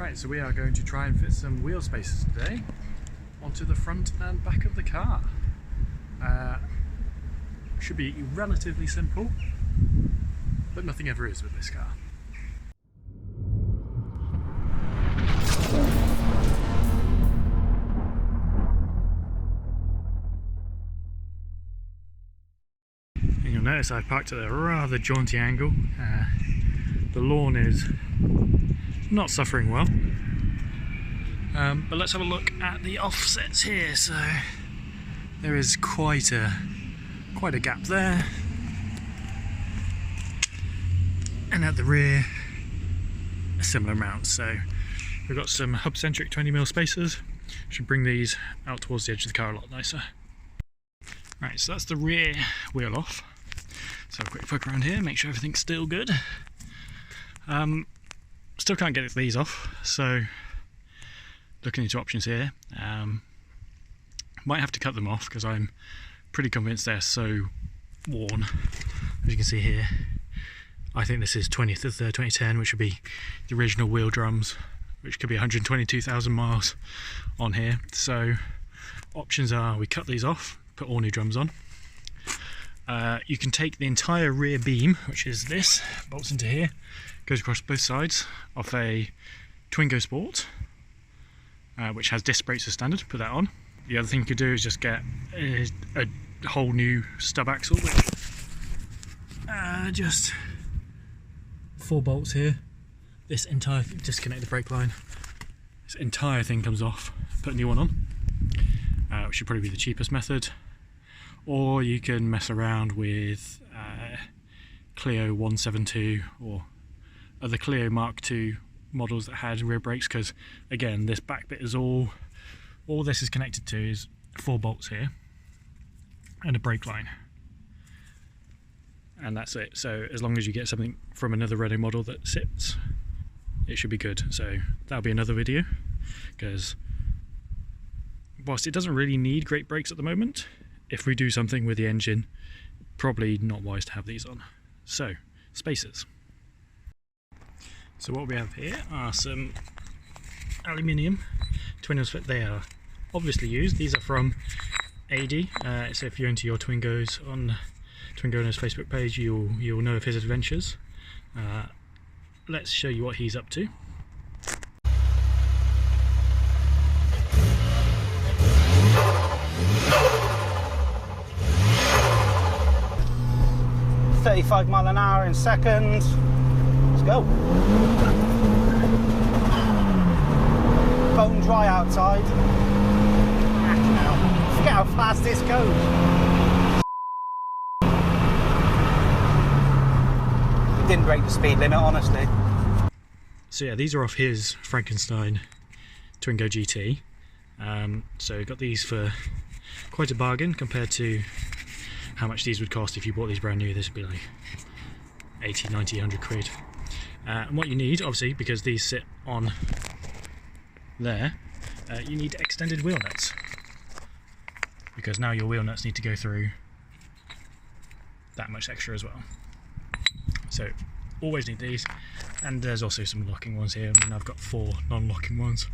Right, so we are going to try and fit some wheel spaces today onto the front and back of the car. Should be relatively simple, but nothing ever is with this car. And you'll notice I've parked at a rather jaunty angle. The lawn is not suffering well, but let's have a look at the offsets here. So there is quite a gap there, and at the rear a similar amount. So we've got some Hubcentric 20mm spacers. Should bring these out towards the edge of the car a lot nicer. Right, so that's the rear wheel off. So a quick poke around here, make sure everything's still good. Still can't get these off, so looking into options here. Might have to cut them off because I'm pretty convinced they're so worn. As you can see here, I think this is 20th of 2010, which would be the original wheel drums, which could be 122,000 miles on here. So options are we cut these off, put all new drums on. You can take the entire rear beam, which is this, bolts into here, goes across both sides of a Twingo Sport, which has disc brakes as standard. Put that on. The other thing you could do is just get a whole new stub axle, which just 4 bolts here. This entire disconnect the brake line. This entire thing comes off. Put a new one on, which should probably be the cheapest method. Or you can mess around with Clio 172 or other Clio Mark II models that had rear brakes, because again this back bit is all this is connected to is 4 bolts here and a brake line, and that's it. So as long as you get something from another Renault model that sits, it should be good. So that'll be another video, because whilst it doesn't really need great brakes at the moment, if we do something with the engine, probably not wise to have these on. So, spacers. So what we have here are some aluminium Twingo split. They are obviously used. These are from AD. So if you're into your Twingos on Twingo Owner's Facebook page, you'll know of his adventures. Let's show you what he's up to. .35 miles an hour in seconds. Let's go. Bone dry outside. Forget how fast this goes. It didn't break the speed limit, honestly. So yeah, these are off his Frankenstein Twingo GT. So got these for quite a bargain compared to how much these would cost if you bought these brand new. This would be like 80, 90, 100 quid. And what you need, obviously, because these sit on there, you need extended wheel nuts, because now your wheel nuts need to go through that much extra as well. So always need these, and there's also some locking ones here. I mean, I've got 4 non-locking ones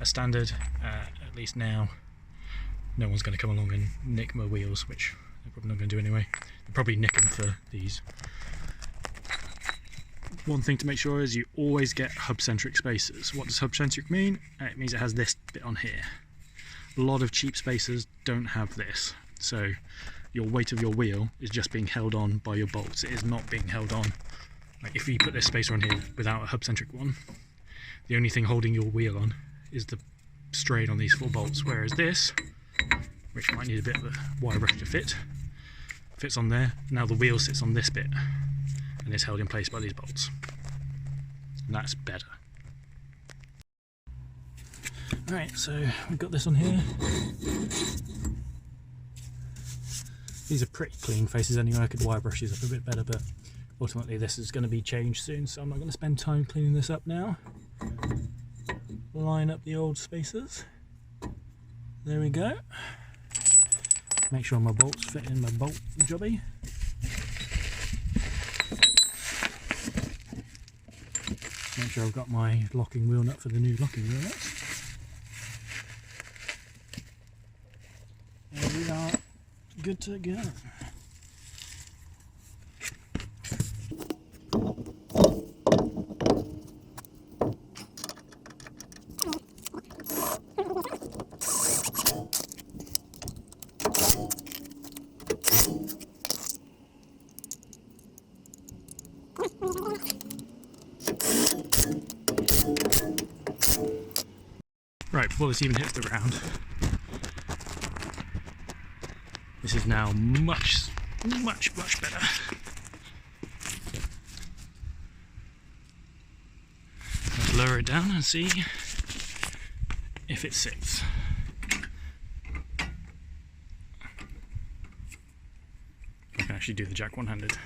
as standard. At least now no one's going to come along and nick my wheels, which they're probably not going to do anyway. They'll probably nick them for these. One thing to make sure is you always get Hubcentric spacers. What does Hubcentric mean? It means it has this bit on here. A lot of cheap spacers don't have this, so your weight of your wheel is just being held on by your bolts. It is not being held on. Like if you put this spacer on here without a Hubcentric one, the only thing holding your wheel on is the strain on these 4 bolts, whereas this, which might need a bit of a wire brush to fit, fits on there. Now the wheel sits on this bit and is held in place by these bolts, and that's better. Alright, so we've got this on here. These are pretty clean faces anyway. I could wire brush these up a bit better, but ultimately this is going to be changed soon, so I'm not going to spend time cleaning this up now. Line up the old spacers. There we go. Make sure my bolts fit in my bolt jobby. sure I've got my locking wheel nut for the new locking wheel nuts. And we are good to go. Right, before this even hits the ground, this is now much better. Let's lower it down and see if it sits. I can actually do the jack one-handed.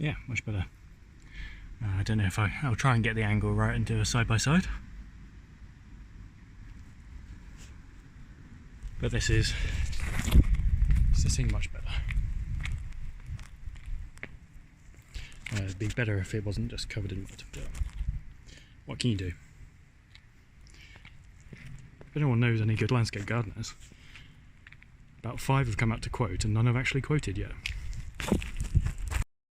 Yeah, much better. I don't know if I'll try and get the angle right and do a side-by-side. But this is sitting much better. It'd be better if it wasn't just covered in mud, but what can you do? If anyone knows any good landscape gardeners, about 5 have come out to quote and none have actually quoted yet.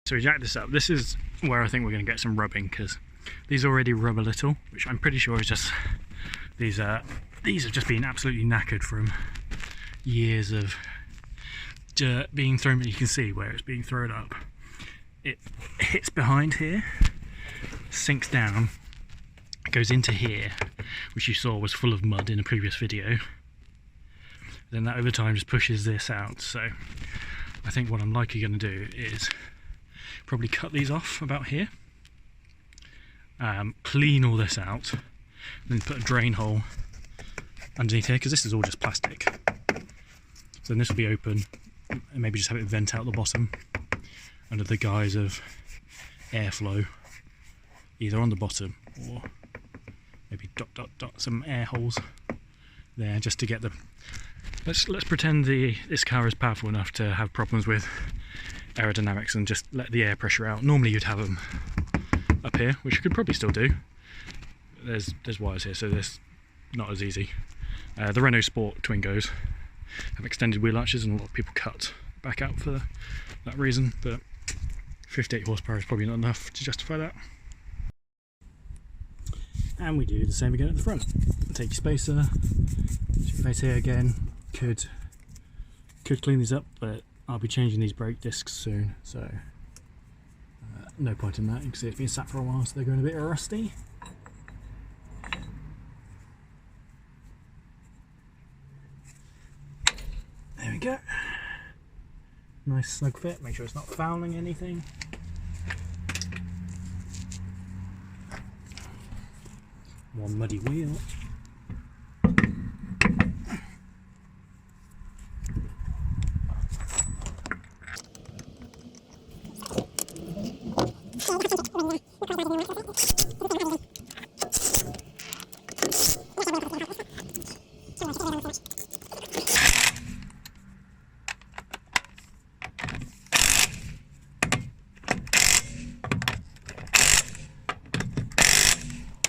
So we jacked this up. This is where I think we're going to get some rubbing, because these already rub a little, which I'm pretty sure is just these have just been absolutely knackered from years of dirt being thrown. But you can see where it's being thrown up. It hits behind here, sinks down, goes into here, which you saw was full of mud in a previous video. Then that over time just pushes this out. So I think what I'm likely going to do is probably cut these off about here, clean all this out, and then put a drain hole underneath here, because this is all just plastic. So then this will be open, and maybe just have it vent out the bottom under the guise of airflow, either on the bottom or maybe dot some air holes there, just to get the. Let's pretend this car is powerful enough to have problems with aerodynamics and just let the air pressure out. Normally you'd have them up here, which you could probably still do. There's wires here, so this not as easy. The Renault Sport Twingos have extended wheel arches, and a lot of people cut back out for that reason, but 58 horsepower is probably not enough to justify that. And we do the same again at the front. Take your spacer, face here again. Could clean these up, but I'll be changing these brake discs soon, so no point in that. You can see it's been sat for a while, so they're going a bit rusty. There we go. Nice snug fit, make sure it's not fouling anything. One muddy wheel.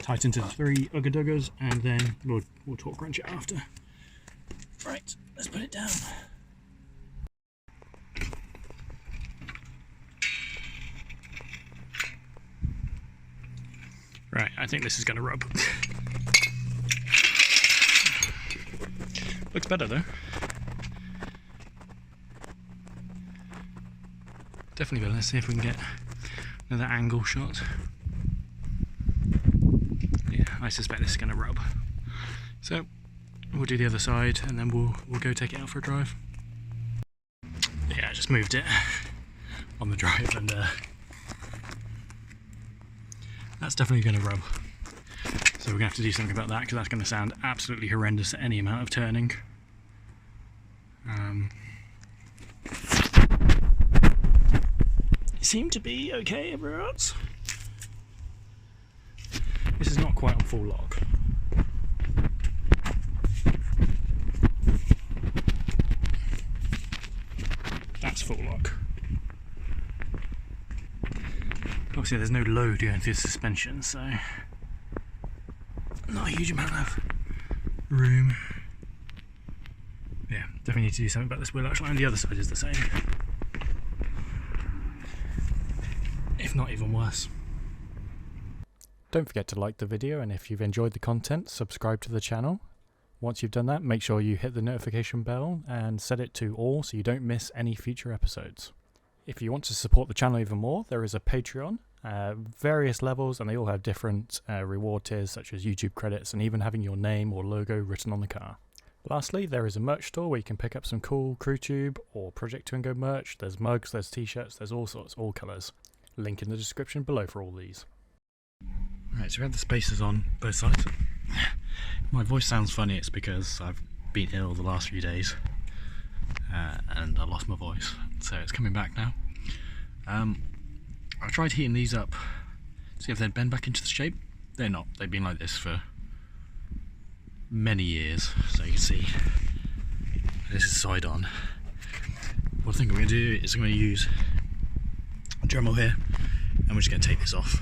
Tighten to 3 ugga-duggers, and then we'll torque wrench it after. Right, let's put it down. Right, I think this is going to rub. Looks better though. Definitely better. Let's see if we can get another angle shot. Yeah, I suspect this is going to rub. So we'll do the other side, and then we'll go take it out for a drive. Yeah, I just moved it on the drive, and that's definitely going to rub. So we're going to have to do something about that, because that's going to sound absolutely horrendous at any amount of turning. It seemed to be okay everywhere else. This is not quite on full lock. That's full lock. Obviously there's no load going through the suspension, so not a huge amount of room. Yeah, definitely need to do something about this wheel arch line. The other side is the same, if not even worse. Don't forget to like the video, and if you've enjoyed the content, subscribe to the channel. Once you've done that, make sure you hit the notification bell and set it to all so you don't miss any future episodes. If you want to support the channel even more, there is a Patreon, various levels, and they all have different reward tiers such as YouTube credits and even having your name or logo written on the car. Lastly, there is a merch store where you can pick up some cool CrewTube or Project Twingo merch. There's mugs, there's t-shirts, there's all sorts, all colours. Link in the description below for all these. Right, so we have the spacers on both sides. My voice sounds funny, it's because I've been ill the last few days and I lost my voice, so it's coming back now. I tried heating these up, see if they'd bend back into the shape. They're not, they've been like this for many years, so you can see this is side on. What I think I'm going to do is I'm going to use a Dremel here and we're just going to take this off.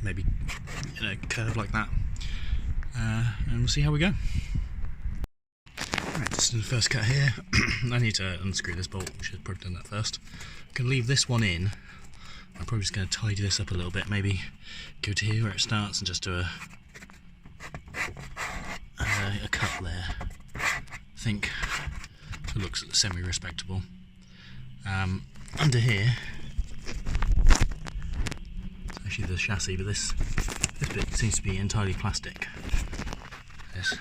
Maybe in a curve like that, and we'll see how we go. Right, this is the first cut here. I need to unscrew this bolt, we should have probably done that first. I can leave this one in. I'm probably just going to tidy this up a little bit, maybe go to here where it starts and just do a cut there. I think it looks semi-respectable. Under here, actually the chassis, but this bit seems to be entirely plastic. This.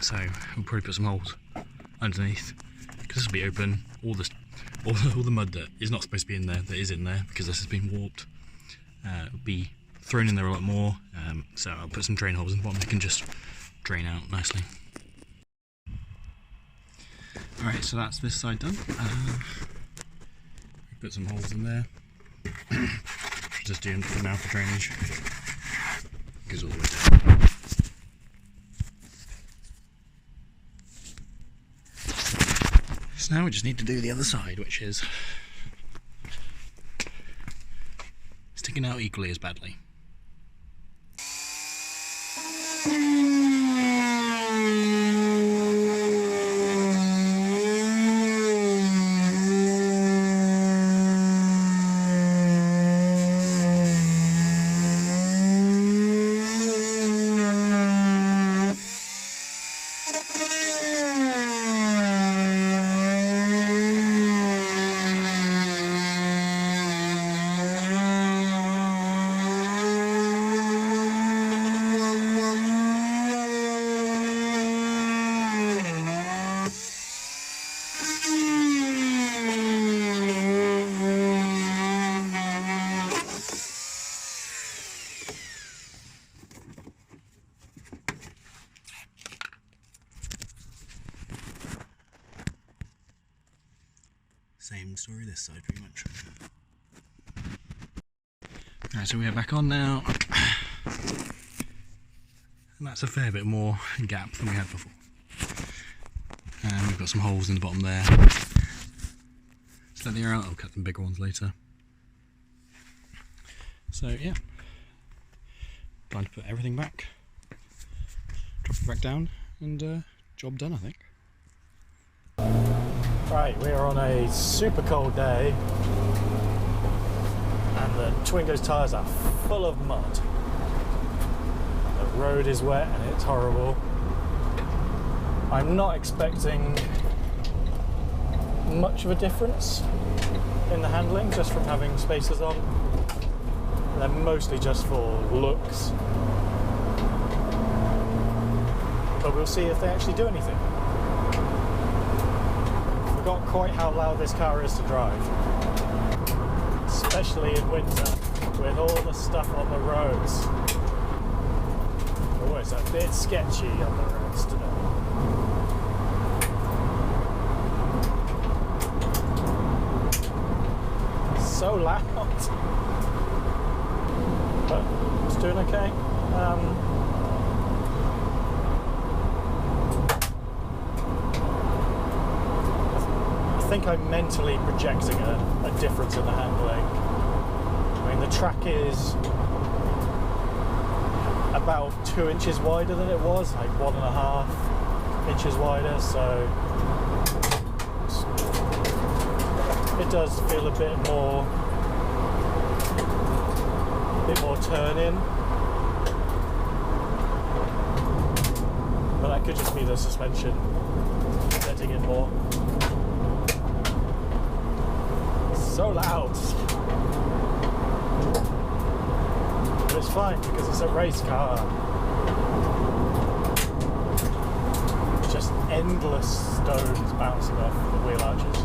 So we'll probably put some holes underneath, because this will be open. All the mud that is not supposed to be in there, that is in there, because this has been warped, will be thrown in there a lot more. So I'll put some drain holes in the bottom that can just drain out nicely. Alright, so that's this side done. Put some holes in there. Just doing it for now for drainage. Goes all the way down. So now we just need to do the other side, which is sticking out equally as badly. Same story this side pretty much. Alright, so we are back on now. And that's a fair bit more gap than we had before. And we've got some holes in the bottom there. Just let the air out, I'll cut them bigger ones later. So yeah, time to put everything back, drop it back down, and job done I think. Right, we are on a super cold day and the Twingo's tyres are full of mud. The road is wet and it's horrible. I'm not expecting much of a difference in the handling just from having spacers on. They're mostly just for looks. But we'll see if they actually do anything. Forgot quite how loud this car is to drive, especially in winter with all the stuff on the roads. Oh, it's a bit sketchy on the roads today. So loud. but it's doing okay. I think I'm mentally projecting a difference in the handling. I mean, the track is about 2 inches wider than it was, like 1.5 inches wider, so it does feel a bit more turn-in, but that could just be the suspension letting in more. So loud, but it's fine because it's a race car. It's just endless stones bouncing off the wheel arches.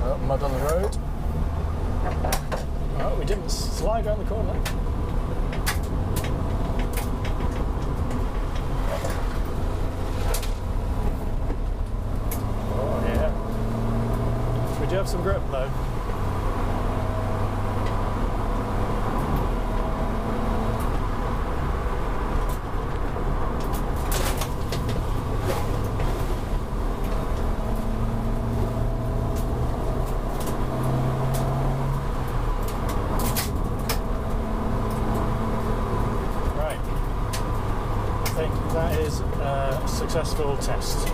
Oh, mud on the road. Oh, we didn't slide around the corner. Oh yeah. We do have some grip though. That is a successful test.